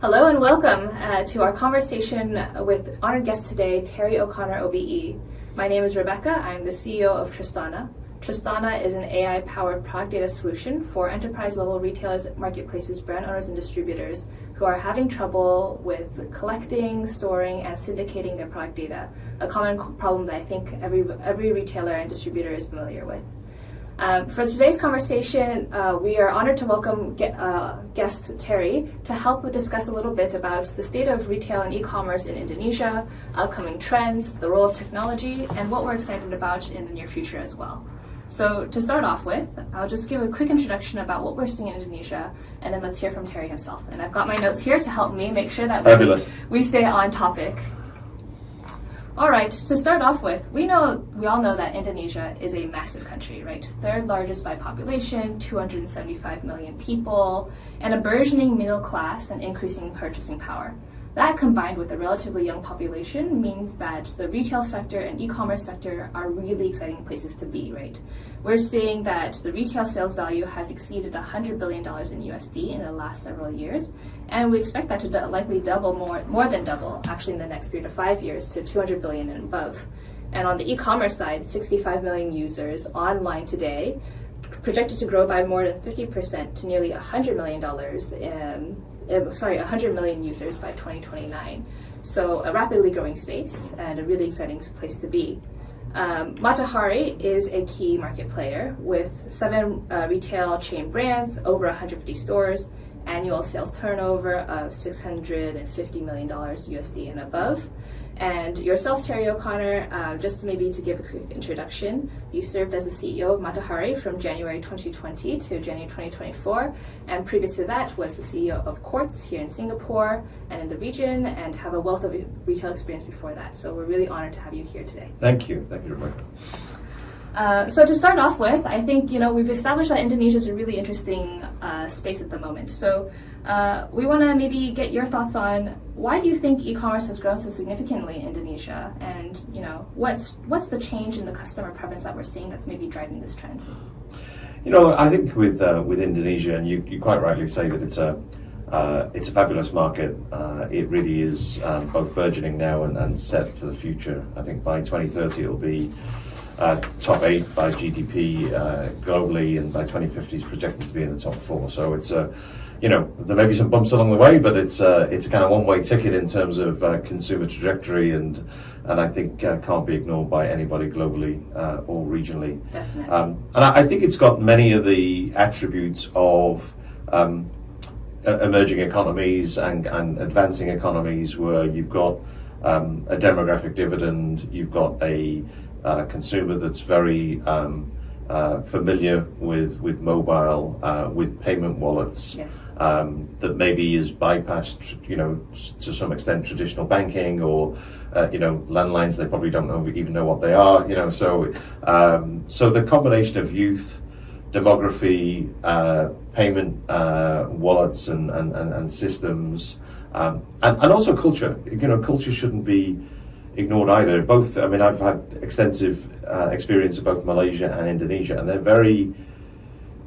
Hello and welcome to our conversation with honored guest today, Terry O'Connor OBE. My name is Rebecca. I'm the CEO of Trustana. Trustana is an AI-powered product data solution for enterprise-level retailers, marketplaces, brand owners, and distributors who are having trouble with collecting, storing, and syndicating their product data, a common problem that I think every retailer and distributor is familiar with. For today's conversation, we are honored to welcome guest Terry to help discuss a little bit about the state of retail and e-commerce in Indonesia, upcoming trends, the role of technology, and what we're excited about in the near future as well. So to start off with, I'll just give a quick introduction about what we're seeing in Indonesia, and then let's hear from Terry himself. And I've got my notes here to help me make sure that we stay on topic. All right, to start off with, we all know that Indonesia is a massive country, right? Third largest by population, 275 million people, and a burgeoning middle class and increasing purchasing power. That combined with a relatively young population means that the retail sector and e-commerce sector are really exciting places to be, right? We're seeing that the retail sales value has exceeded $100 billion in USD in the last several years, and we expect that to likely double, more than double, actually in the next 3 to 5 years to 200 billion and above. And on the e-commerce side, 65 million users online today, projected to grow by more than 50% to nearly $100 million users by 2029. So a rapidly growing space and a really exciting place to be. Matahari is a key market player with 7 retail chain brands, over 150 stores, annual sales turnover of $650 million USD and above. And yourself, Terry O'Connor, just maybe to give a quick introduction, you served as the CEO of Matahari from January 2020 to January 2024, and previous to that was the CEO of Quartz here in Singapore and in the region, and have a wealth of retail experience before that. So we're really honored to have you here today. Thank you, Rebecca. So to start off with, I think we've established that Indonesia is a really interesting space at the moment. So we want to maybe get your thoughts on why do you think e-commerce has grown so significantly in Indonesia, and what's the change in the customer preference that we're seeing that's maybe driving this trend? I think with Indonesia, and you quite rightly say that it's a fabulous market. It really is both burgeoning now and set for the future. I think by 2030 it'll be top 8 by GDP globally, and by 2050 is projected to be in the top 4. So it's there may be some bumps along the way, but it's a kind of one-way ticket in terms of consumer trajectory, and I think can't be ignored by anybody globally or regionally. Definitely. And I think it's got many of the attributes of emerging economies and advancing economies, where you've got a demographic dividend, you've got a consumer that's very familiar with mobile, with payment wallets. Yes. That maybe is bypassed, to some extent, traditional banking, or landlines. They probably don't even know what they are. So the combination of youth, demography, payment wallets, and systems, and also culture. Culture shouldn't be ignored either. I've had extensive experience of both Malaysia and Indonesia, and they're very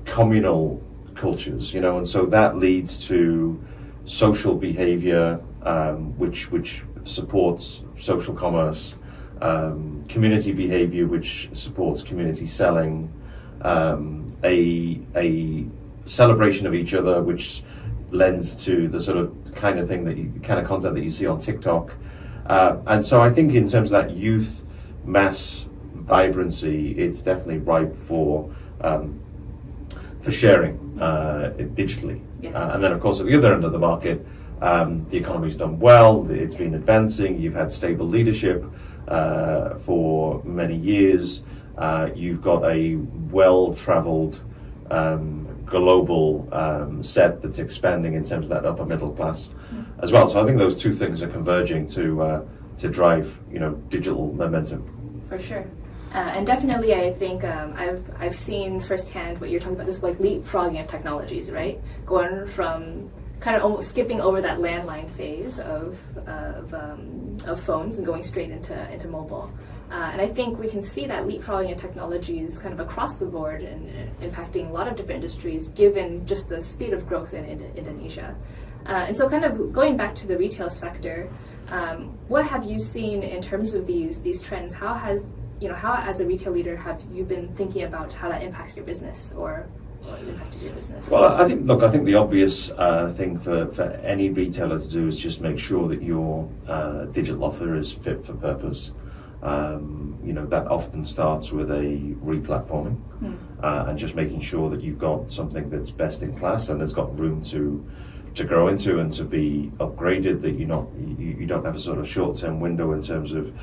communal cultures, and so that leads to social behavior, which supports social commerce, community behavior, which supports community selling, a celebration of each other, which lends to the sort of kind of content that you see on TikTok. And so I think in terms of that youth mass vibrancy, it's definitely ripe for sharing digitally. Yes. And then of course at the other end of the market, the economy's done well, it's been advancing, you've had stable leadership for many years, you've got a well-traveled global set that's expanding in terms of that upper middle class as well. So I think those two things are converging to drive digital momentum. For sure. And definitely, I think I've seen firsthand what you're talking about. This leapfrogging of technologies, right? Going from kind of almost skipping over that landline phase of phones and going straight into mobile. And I think we can see that leapfrogging of technologies kind of across the board and impacting a lot of different industries, given just the speed of growth in Indonesia. And so kind of going back to the retail sector, what have you seen in terms of these trends? How as a retail leader have you been thinking about how that impacts your business or impacted your business? Well, I think the obvious thing for any retailer to do is just make sure that your digital offer is fit for purpose. That often starts with a re-platforming and just making sure that you've got something that's best in class and has got room to grow into and to be upgraded, that you don't have a sort of short-term window in terms of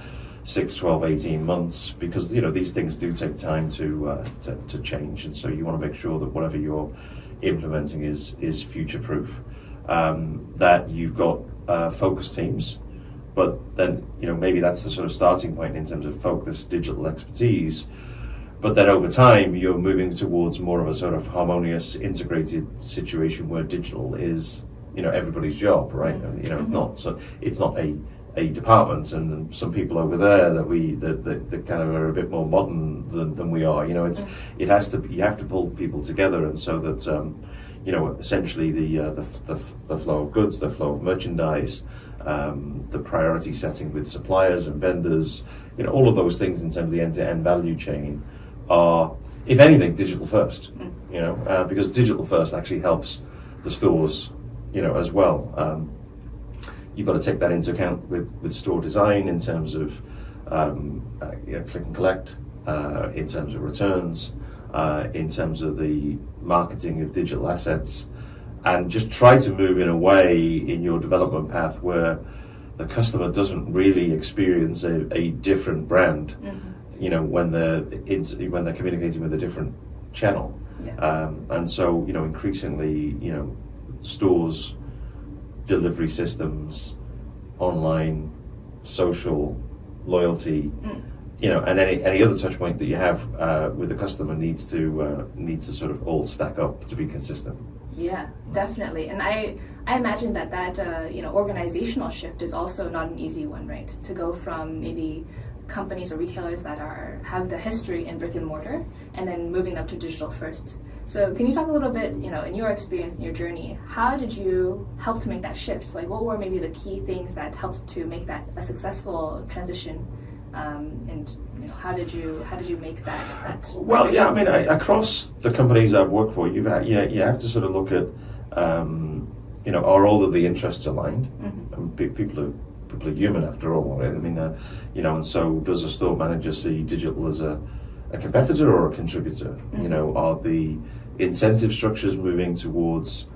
6, 12, 18 months, because these things do take time to change, and so you want to make sure that whatever you're implementing is future-proof. That you've got focus teams, but then maybe that's the sort of starting point in terms of focused digital expertise. But then over time, you're moving towards more of a sort of harmonious, integrated situation where digital is everybody's job, right? It's not a department, and some people over there that kind of are a bit more modern than we are. You have to pull people together, and so that essentially the flow of goods, the flow of merchandise, the priority setting with suppliers and vendors, all of those things in terms of the end-to-end value chain are, if anything, digital first. Because digital first actually helps the stores, as well. You've got to take that into account with store design in terms of click and collect, in terms of returns, in terms of the marketing of digital assets, and just try to move in a way in your development path where the customer doesn't really experience a different brand, when they're communicating with a different channel. Yeah. And so, increasingly, stores, delivery systems, online, social, loyalty, and any other touch point that you have with the customer needs to sort of all stack up to be consistent. Yeah, definitely. And I imagine that organizational shift is also not an easy one, right? To go from maybe companies or retailers that have the history in brick and mortar and then moving up to digital first. So can you talk a little bit, in your experience, in your journey, how did you help to make that shift? Like, what were maybe the key things that helped to make that a successful transition? And how did you make that? Well, yeah, I mean, across the companies I've worked for, you have to sort of look at, are all of the interests aligned? Mm-hmm. I mean, people are human after all, right? I mean, and so does a store manager see digital as a competitor or a contributor? Mm-hmm. Are the incentive structures moving towards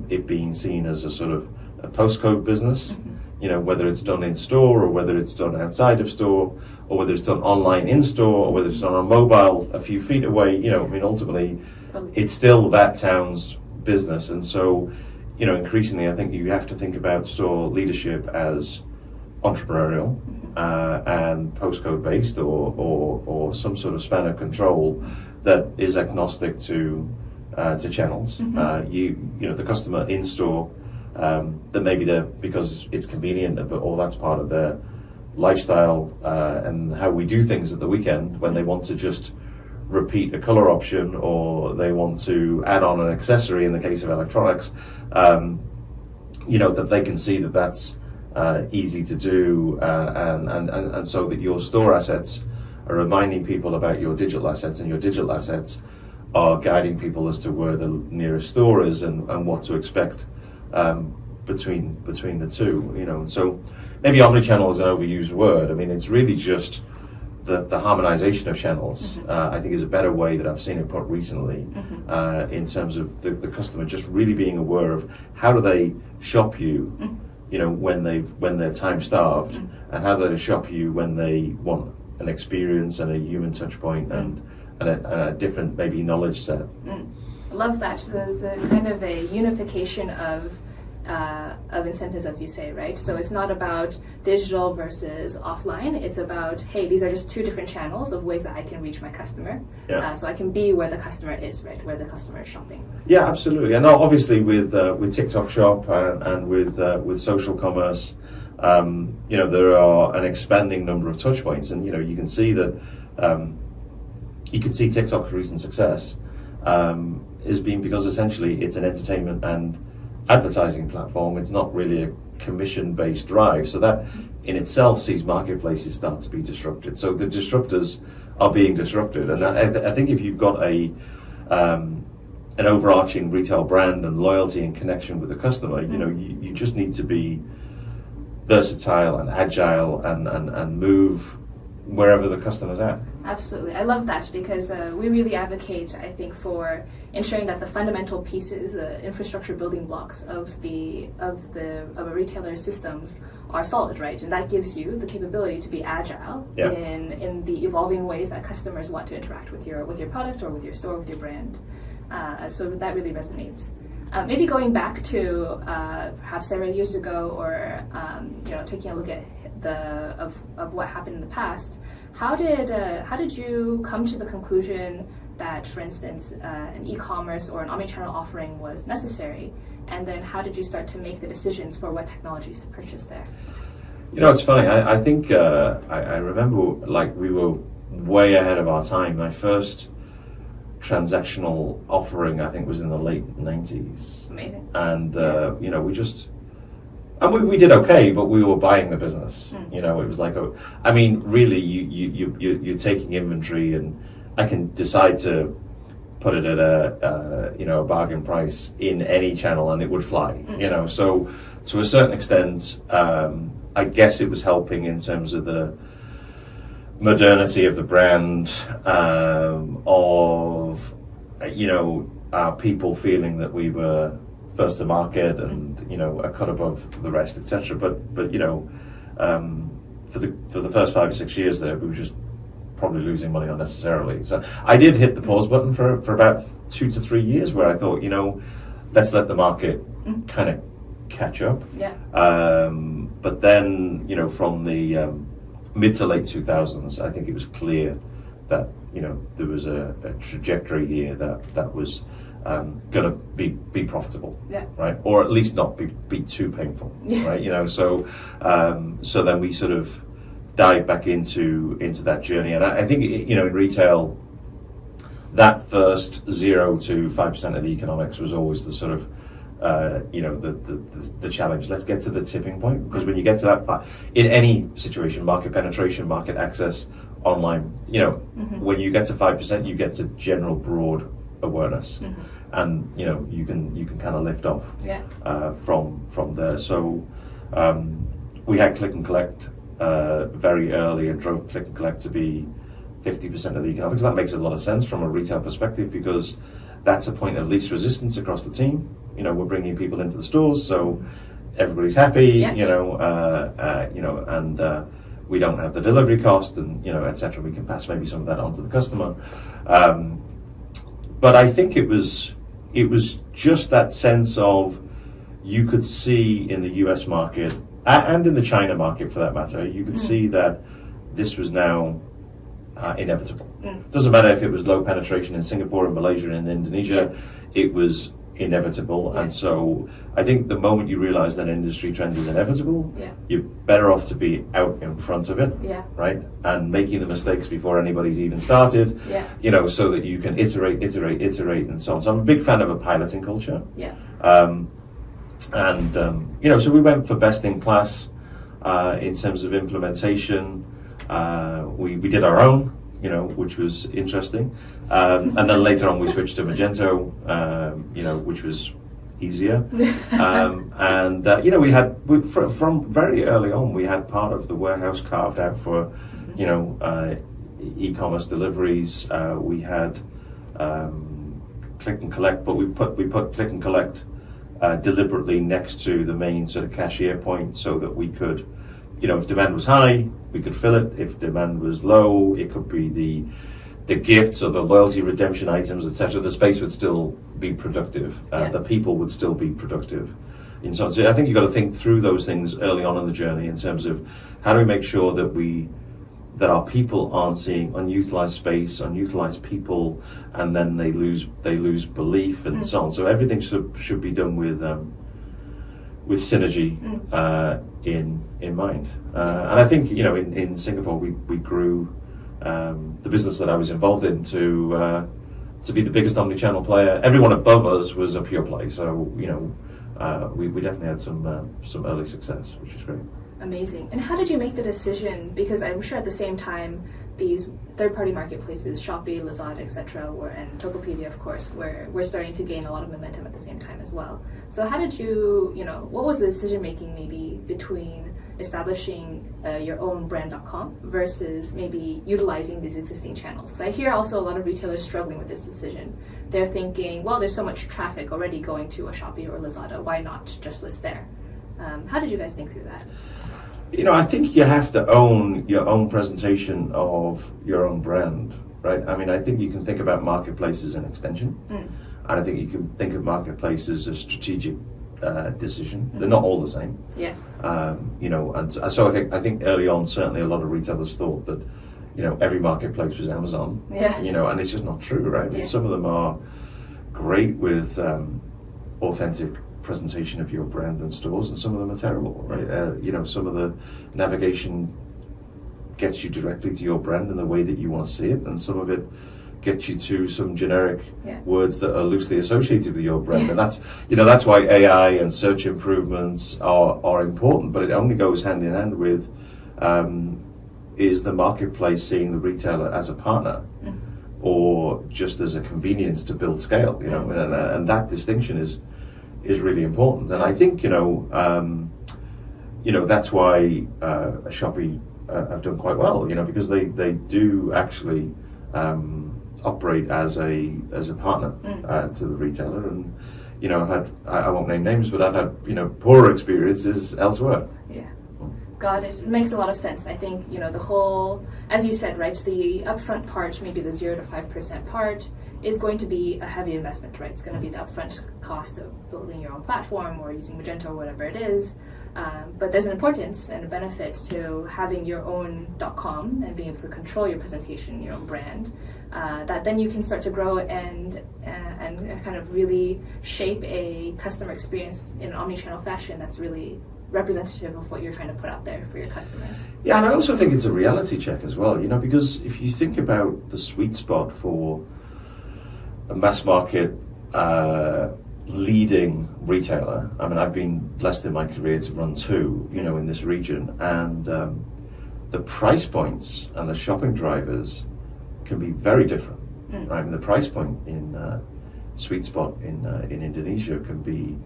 it being seen as a sort of a postcode business? Mm-hmm. Whether it's done in store or whether it's done outside of store, or whether it's done online in store, or whether it's done on mobile a few feet away. Ultimately, it's still that town's business, and so increasingly, I think you have to think about store leadership as entrepreneurial and postcode based, or some sort of span of control that is agnostic to channels. Mm-hmm. The customer in store, that maybe they're, because it's convenient, or that's part of their lifestyle and how we do things at the weekend, when they want to just repeat a color option, or they want to add on an accessory in the case of electronics, that they can see that that's easy to do, and so that your store assets are reminding people about your digital assets, and your digital assets are guiding people as to where the nearest store is and what to expect between the two. And so maybe omnichannel is an overused word. I mean, it's really just the harmonization of channels. Mm-hmm. I think is a better way that I've seen it put recently, mm-hmm. In terms of the customer just really being aware of how do they shop you, mm-hmm. when they're time starved, mm-hmm. and how do they shop you when they want an experience and a human touch point, mm-hmm. and a different maybe knowledge set. Mm. I love that. So there's a kind of a unification of incentives, as you say, right? So it's not about digital versus offline. It's about, hey, these are just two different channels of ways that I can reach my customer. Yeah. So I can be where the customer is, right? Where the customer is shopping. Yeah, absolutely. And obviously with TikTok Shop and with social commerce, there are an expanding number of touch points, and you can see that you can see TikTok's recent success has been because essentially it's an entertainment and advertising platform. It's not really a commission-based drive. So that in itself sees marketplaces start to be disrupted. So the disruptors are being disrupted. And I think if you've got an overarching retail brand and loyalty and connection with the customer, you just need to be versatile and agile and move wherever the customer's at. Absolutely. I love that because we really advocate, I think, for ensuring that the fundamental pieces, the infrastructure building blocks of a retailer's systems are solid, right? And that gives you the capability to be agile in the evolving ways that customers want to interact with your product or with your store, with your brand. So that really resonates. Maybe going back to perhaps several years ago, or taking a look at of what happened in the past. How did you come to the conclusion that, for instance, an e-commerce or an omnichannel offering was necessary? And then how did you start to make the decisions for what technologies to purchase there? It's funny. I think I remember we were way ahead of our time. My first transactional offering, I think, was in the late 90s. Amazing. And we did okay, but we were buying the business. It was like, really, you're taking inventory, and I can decide to put it at a bargain price in any channel, and it would fly. So to a certain extent, I guess it was helping in terms of the modernity of the brand, our people feeling that we were first to market and a cut above the rest, etc. But for the first 5 or 6 years there, we were just probably losing money unnecessarily. So I did hit the pause button for about 2 to 3 years, where I thought, let's let the market kind of catch up. Yeah. But then, from the mid to late 2000s, I think it was clear that there was a trajectory here that was going to be profitable, right? Or at least not be too painful, right? So then we sort of dive back into that journey, and I think in retail, that first 0 to 5% of the economics was always the sort of the challenge. Let's get to the tipping point, because when you get to that in any situation, market penetration, market access, online, when you get to 5%, you get to general broad awareness, and you can kind of lift off from there. So we had click and collect very early, and drove click and collect to be 50% of the economics. That makes a lot of sense from a retail perspective, because that's a point of least resistance across the team. We're bringing people into the stores, so everybody's happy, and we don't have the delivery cost, and etc. We can pass maybe some of that on to the customer. But I think it was just that sense of, you could see in the US market, and in the China market for that matter, you could see that this was now inevitable. Doesn't matter if it was low penetration in Singapore and Malaysia and Indonesia, it was inevitable. And so I think the moment you realize that an industry trend is inevitable, you're better off to be out in front of it, right? And making the mistakes before anybody's even started, so that you can iterate, and so on. So I'm a big fan of a piloting culture. So we went for best in class in terms of implementation. We did our own, which was interesting. And then later on we switched to Magento, which was easier. We had, from very early on, we had part of the warehouse carved out for, e-commerce deliveries. We had click and collect, but we put click and collect deliberately next to the main sort of cashier point, so that we could, if demand was high, we could fill it. If demand was low, it could be the gifts or the loyalty redemption items, etc. The space would still be productive. The people would still be productive. And so I think you've got to think through those things early on in the journey, in terms of how do we make sure that our people aren't seeing unutilized space, unutilized people, and then they lose belief, and so on. So everything should be done with synergy in mind. And I think in Singapore we grew the business that I was involved in to be the biggest omnichannel player. Everyone above us was a pure play. So we definitely had some early success, which is great. Amazing. And how did you make the decision? Because I'm sure at the same time, these third-party marketplaces, Shopee, Lazada, etc., and Tokopedia, of course, were starting to gain a lot of momentum at the same time as well. So how did you, what was the decision-making maybe between establishing your own brand.com versus maybe utilizing these existing channels? Because I hear also a lot of retailers struggling with this decision. They're thinking, well, there's so much traffic already going to a Shopee or Lazada, why not just list there? How did you guys think through that? I think you have to own your own presentation of your own brand, right? I mean, I think you can think about marketplace as an extension, and I think you can think of marketplace as a strategic decision. They're not all the same. Yeah. And so I think early on, certainly a lot of retailers thought that, every marketplace was Amazon. Yeah. And it's just not true, right? I mean, some of them are great with authentic presentation of your brand and stores, and some of them are terrible, right? Some of the navigation gets you directly to your brand in the way that you want to see it, and some of it gets you to some generic words that are loosely associated with your brand. And that's why AI and search improvements are important, but it only goes hand in hand with is the marketplace seeing the retailer as a partner or just as a convenience to build scale, and that distinction is really important. And I think that's why Shopee have done quite well, because they do actually operate as a partner to the retailer. And I've had, I won't name names, but I've had poorer experiences elsewhere. Yeah. Got it. It makes a lot of sense. I think, the whole, as you said, right, the upfront part, maybe the 0 to 5% part, is going to be a heavy investment, right? It's going to be the upfront cost of building your own platform or using Magento or whatever it is. But there's an importance and a benefit to having your own .com and being able to control your presentation, your own brand, that then you can start to grow and kind of really shape a customer experience in an omnichannel fashion that's really representative of what you're trying to put out there for your customers. Yeah, and I also think it's a reality check as well, because if you think about the sweet spot for a mass market leading retailer, I mean, I've been blessed in my career to run two, in this region, and the price points and the shopping drivers can be very different, right? I mean, the price point in sweet spot in Indonesia can be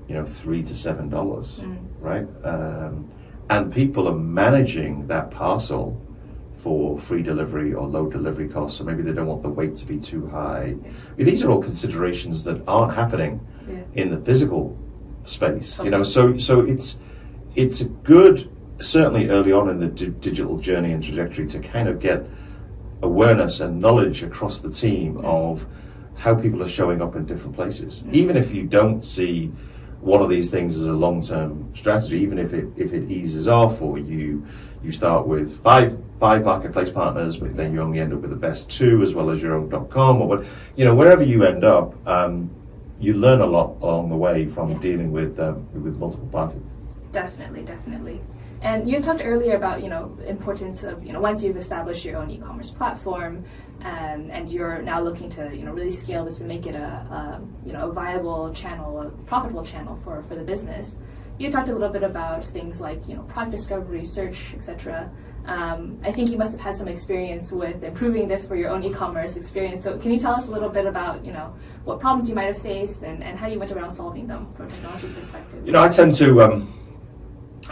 $3 to $7, right? And people are managing that parcel for free delivery or low delivery costs, so maybe they don't want the weight to be too high. I mean, these are all considerations that aren't happening in the physical space, So it's a good, certainly early on in the digital journey and trajectory, to kind of get awareness and knowledge across the team of how people are showing up in different places, even if you don't see one of these things as a long-term strategy, even if it eases off, or you start with five marketplace partners, but then you only end up with the best two, as well as your own .com, or wherever you end up, you learn a lot along the way from dealing with multiple parties. Definitely. And you talked earlier about importance of once you've established your own e-commerce platform, and you're now looking to really scale this and make it a viable channel, a profitable channel for the business. You talked a little bit about things like product discovery, search, etc. I think you must have had some experience with improving this for your own e-commerce experience. So can you tell us a little bit about what problems you might have faced and how you went around solving them from a technology perspective?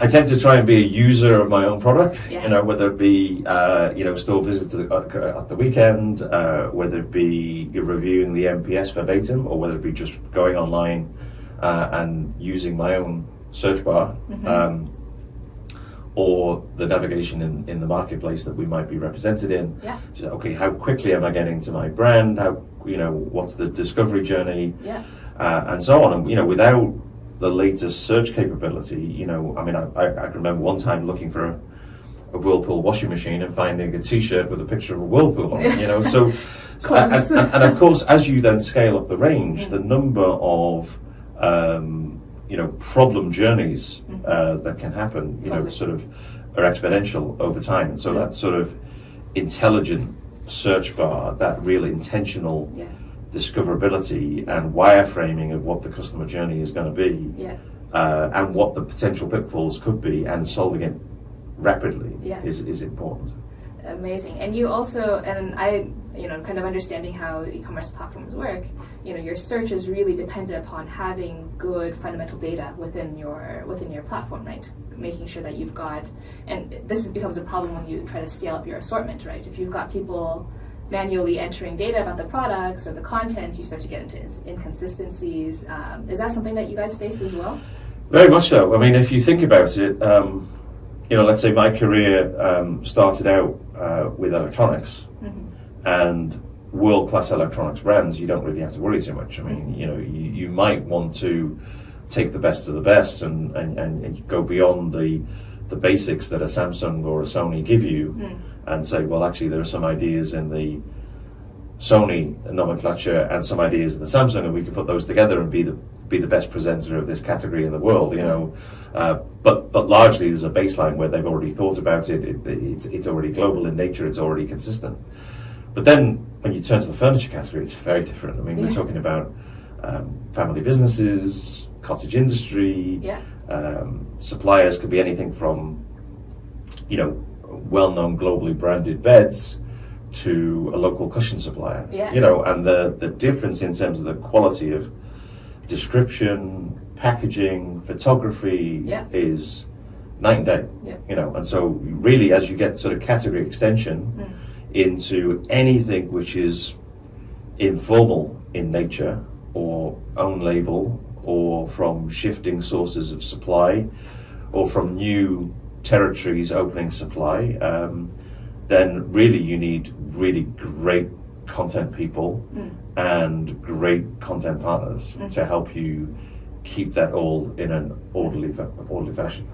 I tend to try and be a user of my own product, whether it be, store visits at the weekend, whether it be reviewing the NPS verbatim, or whether it be just going online and using my own search bar, or the navigation in the marketplace that we might be represented in. Yeah. So, okay, how quickly am I getting to my brand? How, what's the discovery journey? Yeah. And so on. And, without the latest search capability, I can remember one time looking for a Whirlpool washing machine and finding a T-shirt with a picture of a Whirlpool on it, so close. and of course, as you then scale up the range, the number of problem journeys that can happen, sort of are exponential over time. And so that sort of intelligent search bar, that real intentional discoverability and wireframing of what the customer journey is going to be, and what the potential pitfalls could be, and solving it rapidly is important. Amazing. And you also, and I, kind of understanding how e-commerce platforms work, your search is really dependent upon having good fundamental data within your platform, right? Making sure that you've got, and this becomes a problem when you try to scale up your assortment, right? If you've got people manually entering data about the products or the content, you start to get into inconsistencies. Is that something that you guys face as well? Very much so. I mean, if you think about it, let's say my career started out with electronics, and world-class electronics brands, you don't really have to worry too much. I mean, you might want to take the best of the best and go beyond the basics that a Samsung or a Sony give you, and say, well, actually, there are some ideas in the Sony nomenclature and some ideas in the Samsung, and we can put those together and be the best presenter of this category in the world. But largely there's a baseline where they've already thought about it. It's already global in nature. It's already consistent. But then when you turn to the furniture category, it's very different. I mean, we're talking about family businesses, cottage industry. Suppliers could be anything from well-known globally branded beds to a local cushion supplier. And the difference in terms of the quality of description, packaging, photography is night and day. And so really, as you get sort of category extension into anything which is informal in nature, or own label, or from shifting sources of supply, or from new territories opening supply, then really you need really great content people and great content partners to help you keep that all in an orderly fashion.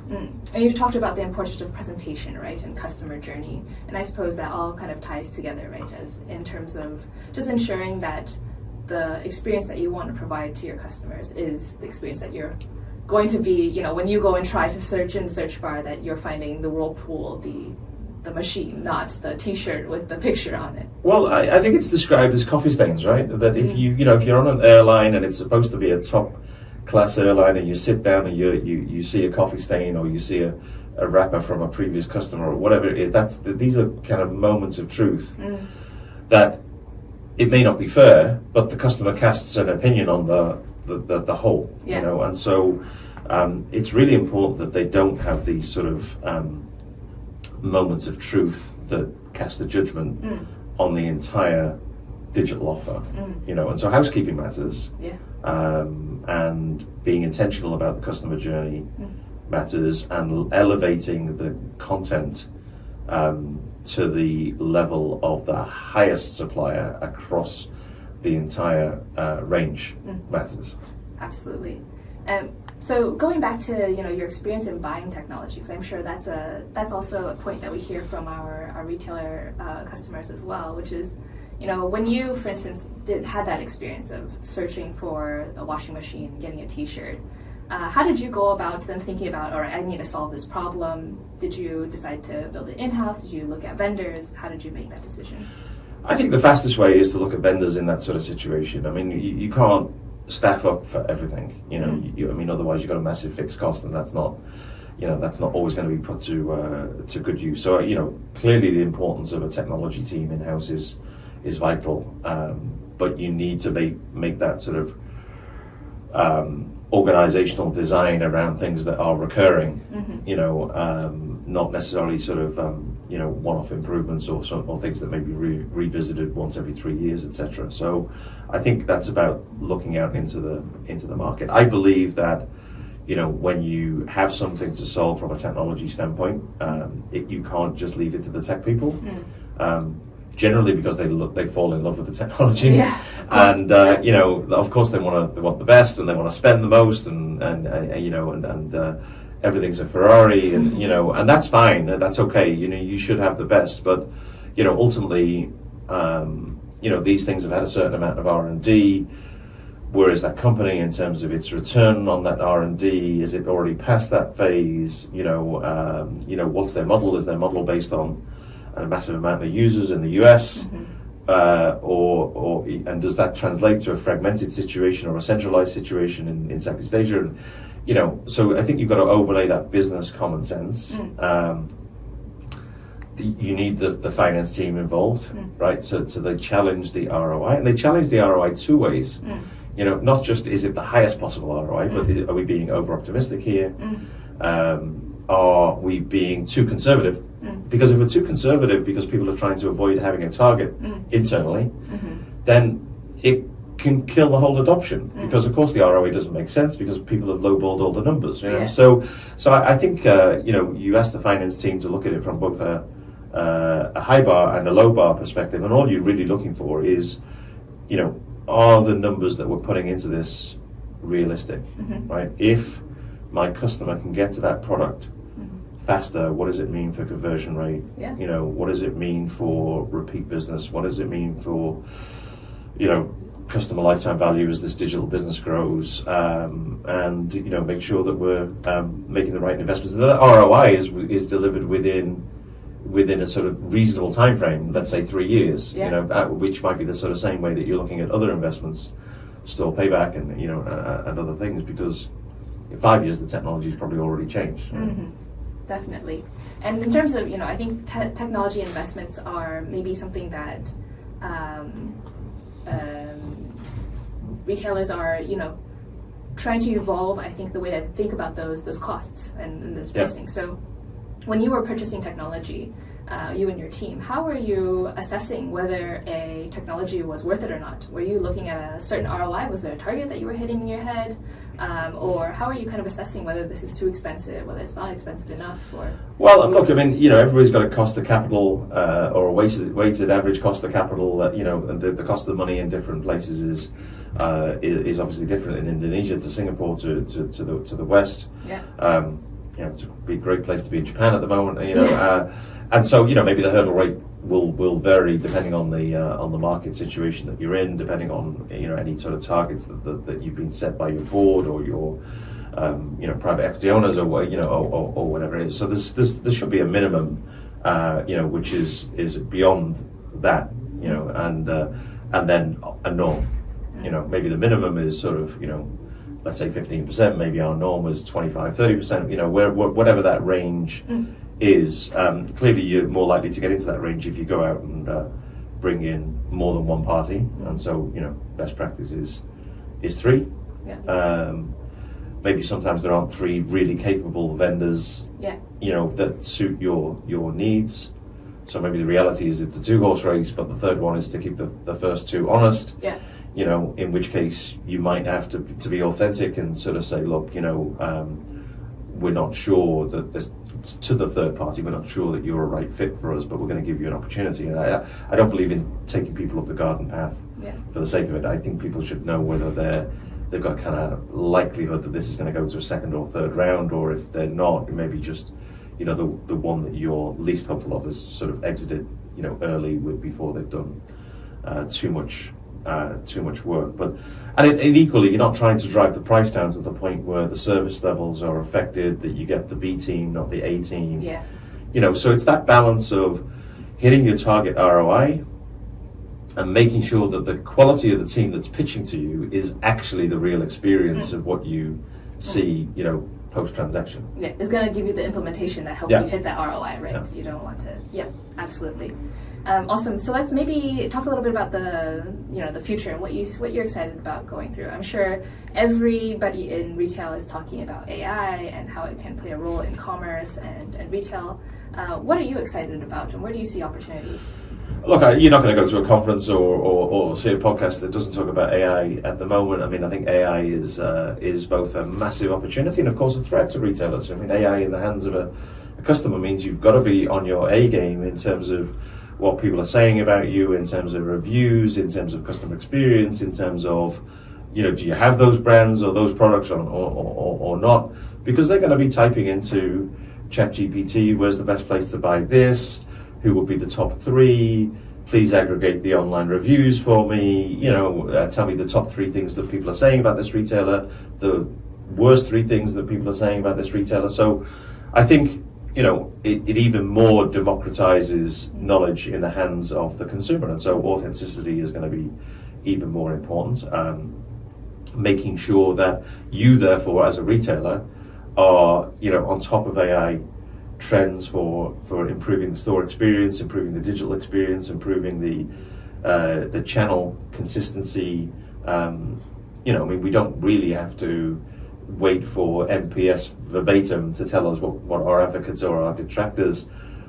And you've talked about the importance of presentation, right, and customer journey, and I suppose that all kind of ties together, right, as in terms of just ensuring that the experience that you want to provide to your customers is the experience that you're going to be, when you go and try to search in the search bar, that you're finding the Whirlpool, the machine, not the T-shirt with the picture on it. Well, I think it's described as coffee stains, right? That if if you're on an airline and it's supposed to be a top class airline, and you sit down and you see a coffee stain, or you see a wrapper from a previous customer, or whatever these are kind of moments of truth that it may not be fair, but the customer casts an opinion on the whole, and so it's really important that they don't have these sort of moments of truth that cast a judgment on the entire digital offer, and so housekeeping matters, and being intentional about the customer journey matters, and elevating the content to the level of the highest supplier across the entire range matters. Absolutely. So going back to your experience in buying technology, because I'm sure that's also a point that we hear from our retailer customers as well, which is when you, for instance, had that experience of searching for a washing machine, getting a T-shirt, how did you go about then thinking about, all right, I need to solve this problem? Did you decide to build it in-house? Did you look at vendors? How did you make that decision? I think the fastest way is to look at vendors in that sort of situation. I mean, you can't staff up for everything. Otherwise you've got a massive fixed cost, and that's not always going to be put to good use. So clearly the importance of a technology team in-house is vital, but you need to make that sort of organizational design around things that are recurring, not necessarily sort of one-off improvements or things that may be revisited once every 3 years, etc. So I think that's about looking out into the market. I believe that when you have something to solve from a technology standpoint, you can't just leave it to the tech people. Generally, because they fall in love with the technology, and of course they want the best, and they want to spend the most, and everything's a Ferrari, and and that's fine, that's okay. You should have the best, but ultimately, these things have had a certain amount of R&D. Where is that company in terms of its return on that R&D? Is it already past that phase? What's their model? Is their model based on a massive amount of users in the US? and does that translate to a fragmented situation or a centralized situation in Southeast Asia? And, so I think you've got to overlay that business common sense. You need the finance team involved, right? So they challenge the ROI, and they challenge the ROI two ways. Not just is it the highest possible ROI, but are we being over optimistic here? Are we being too conservative? Because if we're too conservative because people are trying to avoid having a target internally, then it can kill the whole adoption, because of course the ROI doesn't make sense because people have lowballed all the numbers. So I think you ask the finance team to look at it from both a high bar and a low bar perspective, and all you're really looking for is, are the numbers that we're putting into this realistic, right? If my customer can get to that product faster, what does it mean for conversion rate? What does it mean for repeat business? What does it mean for, customer lifetime value as this digital business grows? And make sure that we're making the right investments. And the ROI is delivered within a sort of reasonable time frame, let's say 3 years, which might be the sort of same way that you're looking at other investments, store payback and and other things, because in 5 years the technology has probably already changed. Definitely. And in terms of, I think technology investments are maybe something that retailers are, trying to evolve, I think, the way that they think about those costs and this pricing. So when you were purchasing technology, you and your team, how were you assessing whether a technology was worth it or not? Were you looking at a certain ROI? Was there a target that you were hitting in your head? Or how are you kind of assessing whether this is too expensive, whether it's not expensive enough? Well, look, everybody's got a cost of capital or a weighted average cost of capital. The cost of money in different places is obviously different in Indonesia to Singapore to the West. It's a great place to be in Japan at the moment. And so maybe the hurdle rate will vary depending on the market situation that you're in, depending on any sort of targets that you've been set by your board or your private equity owners or whatever it is. So there should be a minimum which is beyond that, and then a norm. Maybe the minimum is sort of let's say 15%, maybe our norm is 25-30%, whatever that range is. Clearly you're more likely to get into that range if you go out and bring in more than one party, and so best practice is 3. Maybe sometimes there aren't 3 really capable vendors that suit your needs, so maybe the reality is it's a 2-horse race, but the third one is to keep the first 2 honest. In which case you might have to be authentic and sort of say, look, we're not sure that this, to the third party, we're not sure that you're a right fit for us, but we're going to give you an opportunity. And I don't believe in taking people up the garden path for the sake of it. I think people should know whether they've got kind of likelihood that this is going to go to a second or third round, or if they're not, maybe just the one that you're least hopeful of has sort of exited early before they've done too much work. But and equally, you're not trying to drive the price down to the point where the service levels are affected, that you get the B team, not the A team. So it's that balance of hitting your target ROI and making sure that the quality of the team that's pitching to you is actually the real experience of what you see, post-transaction. It's going to give you the implementation that helps you hit that ROI, right? You don't want to, absolutely. Awesome. So let's maybe talk a little bit about the future and what you're excited about going through. I'm sure everybody in retail is talking about AI and how it can play a role in commerce and retail. What are you excited about, and where do you see opportunities? Look, you're not going to go to a conference or see a podcast that doesn't talk about AI at the moment. I think AI is both a massive opportunity and, of course, a threat to retailers. AI in the hands of a customer means you've got to be on your A game in terms of what people are saying about you, in terms of reviews, in terms of customer experience, in terms of, do you have those brands or those products or not? Because they're going to be typing into ChatGPT, where's the best place to buy this? Who will be the top 3? Please aggregate the online reviews for me. Tell me the top 3 things that people are saying about this retailer, the worst 3 things that people are saying about this retailer. So I think it even more democratizes knowledge in the hands of the consumer, and so authenticity is going to be even more important. Making sure that you, therefore, as a retailer, are on top of AI trends for improving the store experience, improving the digital experience, improving the channel consistency. We don't really have to wait for NPS verbatim to tell us what our advocates or our detractors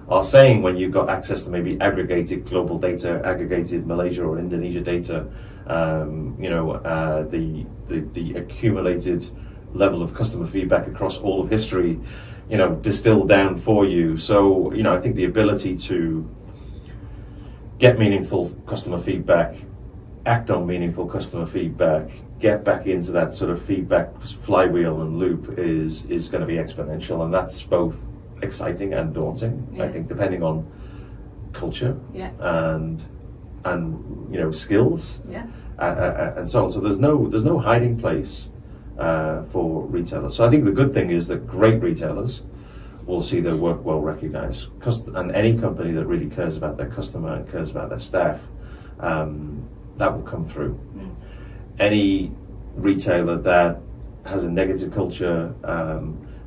are saying when you've got access to maybe aggregated global data, aggregated Malaysia or Indonesia data, the accumulated level of customer feedback across all of history, distilled down for you. So, I think the ability to get meaningful customer feedback, act on meaningful customer feedback, get back into that sort of feedback flywheel and loop is going to be exponential, and that's both exciting and daunting. I think, depending on culture and skills and so on. So there's no hiding place for retailers. So I think the good thing is that great retailers will see their work well recognized, and any company that really cares about their customer and cares about their staff, that will come through. Any retailer that has a negative culture,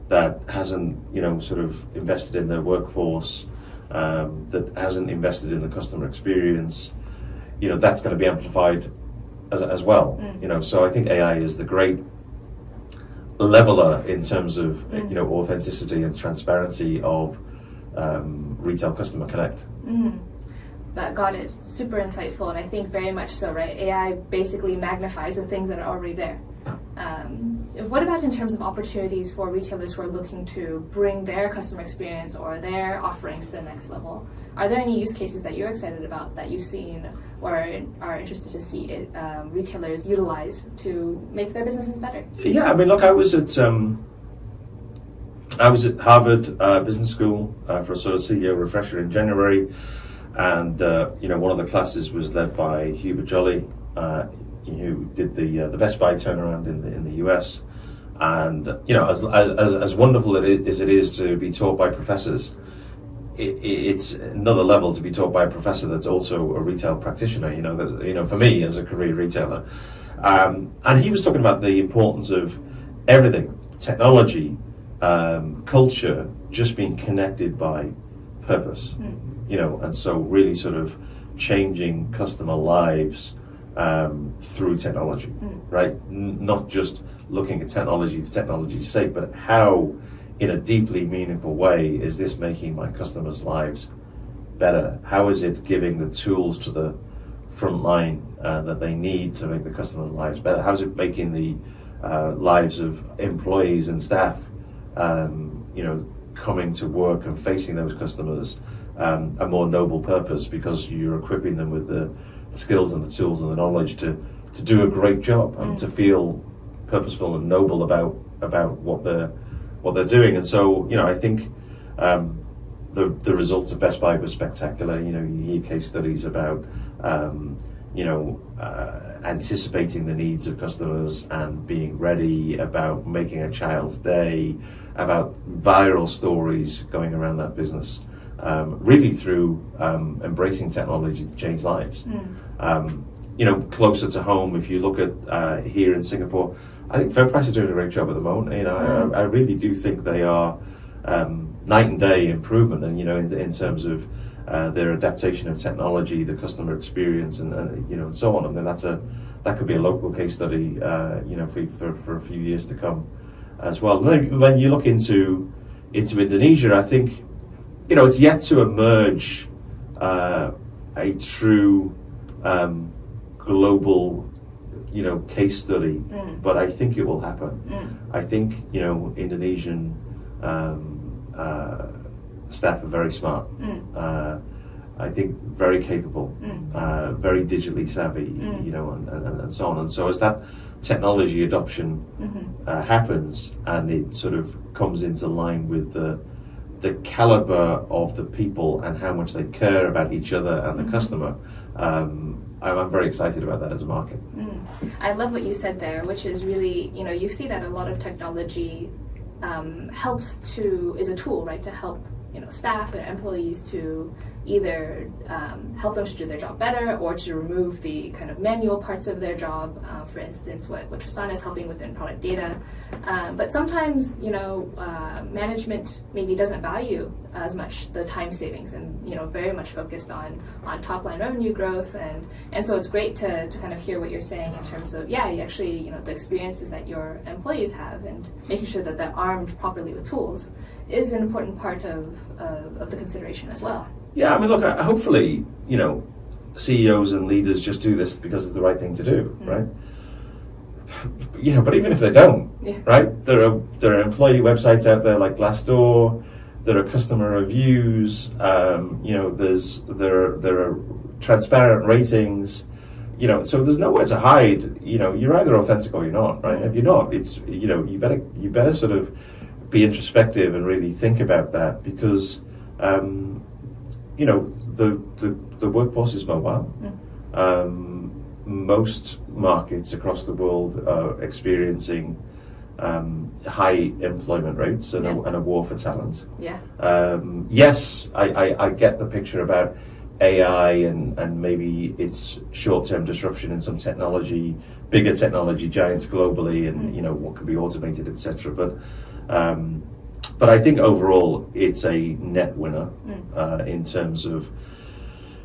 that hasn't sort of invested in their workforce, that hasn't invested in the customer experience, that's going to be amplified as well. So I think AI is the great leveler in terms of authenticity and transparency of retail customer connect. That got it. Super insightful, and I think very much so, right? AI basically magnifies the things that are already there. What about in terms of opportunities for retailers who are looking to bring their customer experience or their offerings to the next level? Are there any use cases that you're excited about, that you've seen or are interested to see retailers utilize to make their businesses better? Yeah, look, I was at Harvard Business School for a sort of CEO refresher in January, and one of the classes was led by Hubert Jolly, who did the Best Buy turnaround in the US. And as wonderful as it is to be taught by professors, it's another level to be taught by a professor that's also a retail practitioner. For me as a career retailer, and he was talking about the importance of everything, technology, culture, just being connected by purpose. And so really sort of changing customer lives through technology, right? Not just looking at technology for technology's sake, but how, in a deeply meaningful way, is this making my customers' lives better? How is it giving the tools to the front line that they need to make the customers' lives better? How is it making the lives of employees and staff, coming to work and facing those customers a more noble purpose, because you're equipping them with the skills and the tools and the knowledge to do a great job and to feel purposeful and noble about what they're doing. And so I think the results of Best Buy were spectacular. You hear case studies about anticipating the needs of customers and being ready, about making a child's day, about viral stories going around that business, really through embracing technology to change lives. Closer to home, if you look at here in Singapore, I think FairPrice is doing a great job at the moment. I really do think they are night and day improvement, and in terms of their adaptation of technology, the customer experience, and so on. That could be a local case study, for a few years to come as well. And then when you look into Indonesia, I think it's yet to emerge a true global case study, but I think it will happen. I think Indonesian staff are very smart. I think very capable, very digitally savvy, and so on. And so as that technology adoption happens, and it sort of comes into line with the caliber of the people and how much they care about each other and the customer, I'm very excited about that as a market. I love what you said there, which is really, you see that a lot of technology is a tool, right, to help staff and employees to either help them to do their job better or to remove the kind of manual parts of their job. For instance, what Trustana is helping with in product data. But sometimes, management maybe doesn't value as much the time savings and, very much focused on top line revenue growth. And so it's great to kind of hear what you're saying in terms of, you actually, the experiences that your employees have and making sure that they're armed properly with tools is an important part of the consideration as well. Yeah, I mean, look, hopefully, CEOs and leaders just do this because it's the right thing to do, right? But even if they don't, right? There are employee websites out there like Glassdoor. There are customer reviews. There are transparent ratings. So there's nowhere to hide. You're either authentic or you're not, right? If you're not, it's you better sort of be introspective and really think about that because the workforce is mobile. Most markets across the world are experiencing high employment rates and a war for talent. Yes, I get the picture about AI and maybe its short-term disruption in some bigger technology giants globally, and what can be automated, etc. But I think overall it's a net winner in terms of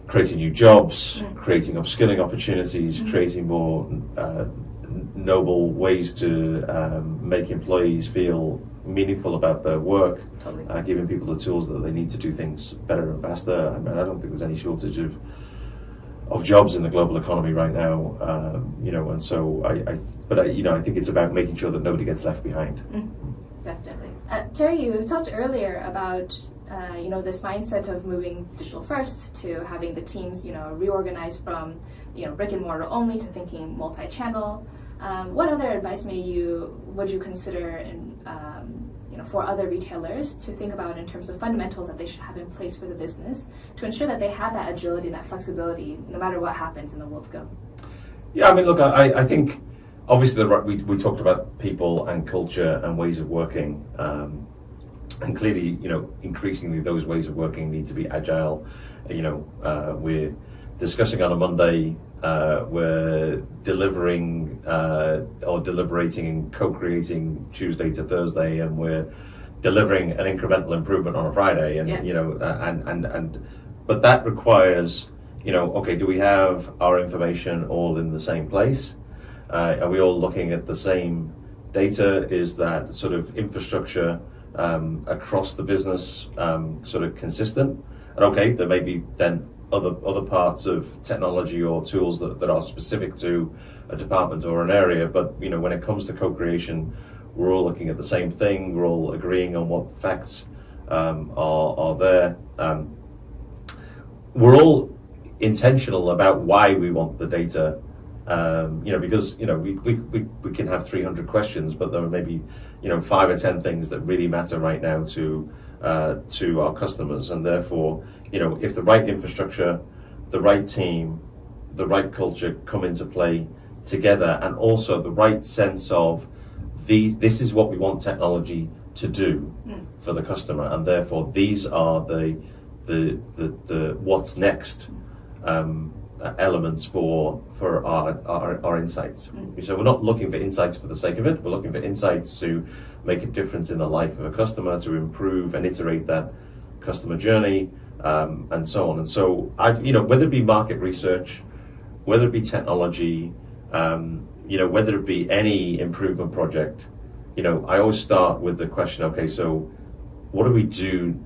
creating new jobs, creating upskilling opportunities, creating more noble ways to make employees feel meaningful about their work, giving people the tools that they need to do things better and faster. I mean, I don't think there's any shortage of jobs in the global economy right now, and so I think it's about making sure that nobody gets left behind. Definitely. Terry, you talked earlier about this mindset of moving digital first to having the teams reorganize from brick and mortar only to thinking multi-channel. What other advice would you consider for other retailers to think about in terms of fundamentals that they should have in place for the business to ensure that they have that agility and that flexibility no matter what happens in the world to go? Yeah, I mean, look, I think obviously we talked about people and culture and ways of working, and clearly, increasingly those ways of working need to be agile. We're discussing on a Monday, we're delivering or deliberating and co-creating Tuesday to Thursday, and we're delivering an incremental improvement on a Friday, and but that requires, okay, do we have our information all in the same place? Are we all looking at the same data? Is that sort of infrastructure across the business sort of consistent? And okay, there may be then other parts of technology or tools that are specific to a department or an area, but when it comes to co-creation, we're all looking at the same thing. We're all agreeing on what facts are there. We're all intentional about why we want the data. Because we can have 300 questions, but there are maybe 5 or 10 things that really matter right now to our customers, and therefore if the right infrastructure, the right team, the right culture come into play together, and also the right sense of this is what we want technology to do for the customer, and therefore these are the what's next elements for our insights. So we're not looking for insights for the sake of it. We're looking for insights to make a difference in the life of a customer, to improve and iterate that customer journey, and so on. And so whether it be market research, whether it be technology, whether it be any improvement project, I always start with the question, okay, so what do we do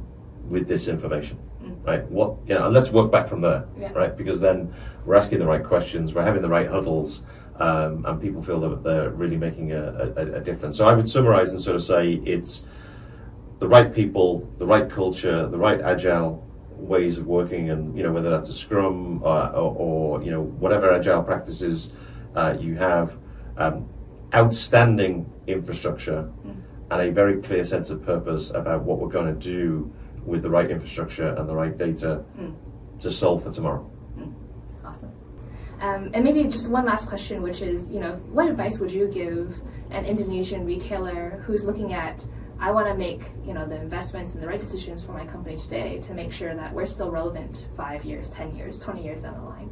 with this information? Right? And let's work back from there, right? Because then we're asking the right questions, we're having the right huddles, and people feel that they're really making a difference. So I would summarize and sort of say it's the right people, the right culture, the right agile ways of working, and whether that's a Scrum or whatever agile practices you have, outstanding infrastructure, and a very clear sense of purpose about what we're going to do with the right infrastructure and the right data to solve for tomorrow. Awesome. And maybe just one last question, which is, what advice would you give an Indonesian retailer who's looking at I want to make the investments and the right decisions for my company today to make sure that we're still relevant 5 years, 10 years, 20 years down the line?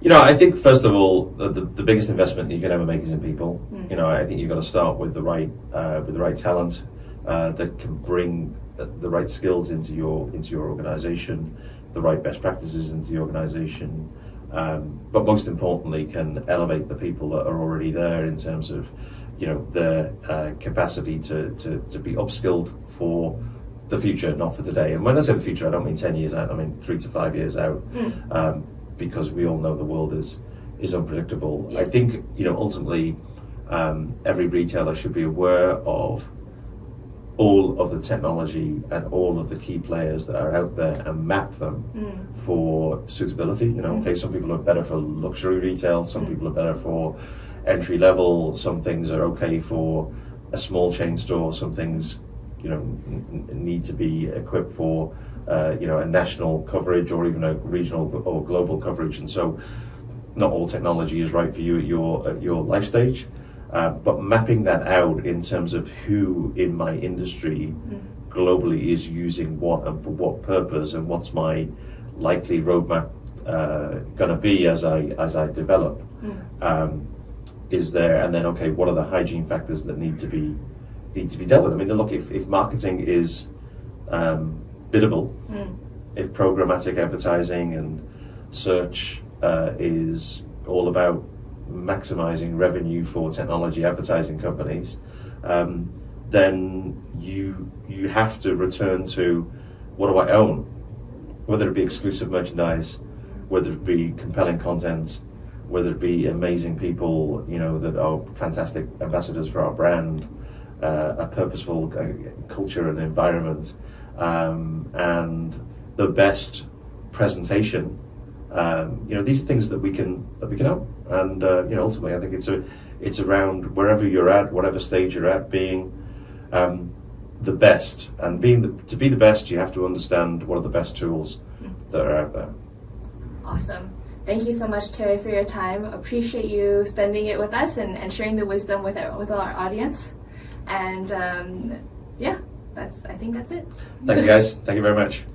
I think first of all, the biggest investment that you can ever make is in people. I think you've got to start with the right talent that can bring the right skills into your organization, the right best practices into the organization, but most importantly, can elevate the people that are already there in terms of their capacity to be upskilled for the future, not for today. And when I say the future, I don't mean 10 years out, I mean 3 to 5 years out. Because we all know the world is unpredictable. Yes. I think ultimately every retailer should be aware of all of the technology and all of the key players that are out there and map them for suitability. Okay, some people are better for luxury retail, some people are better for entry level, some things are okay for a small chain store, some things need to be equipped for a national coverage or even a regional or global coverage, and so not all technology is right for you at your life stage. But mapping that out in terms of who in my industry globally is using what and for what purpose, and what's my likely roadmap going to be as I develop, is there, and then okay, what are the hygiene factors that need to be dealt with? I mean, look, if marketing is biddable, if programmatic advertising and search is all about maximizing revenue for technology advertising companies, then you have to return to what do I own, whether it be exclusive merchandise, whether it be compelling content, whether it be amazing people that are fantastic ambassadors for our brand, a purposeful culture and environment, and the best presentation. These things that we can own, and ultimately, I think it's around wherever you're at, whatever stage you're at, being the best, and to be the best, you have to understand what are the best tools that are out there. Awesome. Thank you so much, Terry, for your time. Appreciate you spending it with us and sharing the wisdom with our audience. And I think that's it. Thank you, guys. Thank you very much.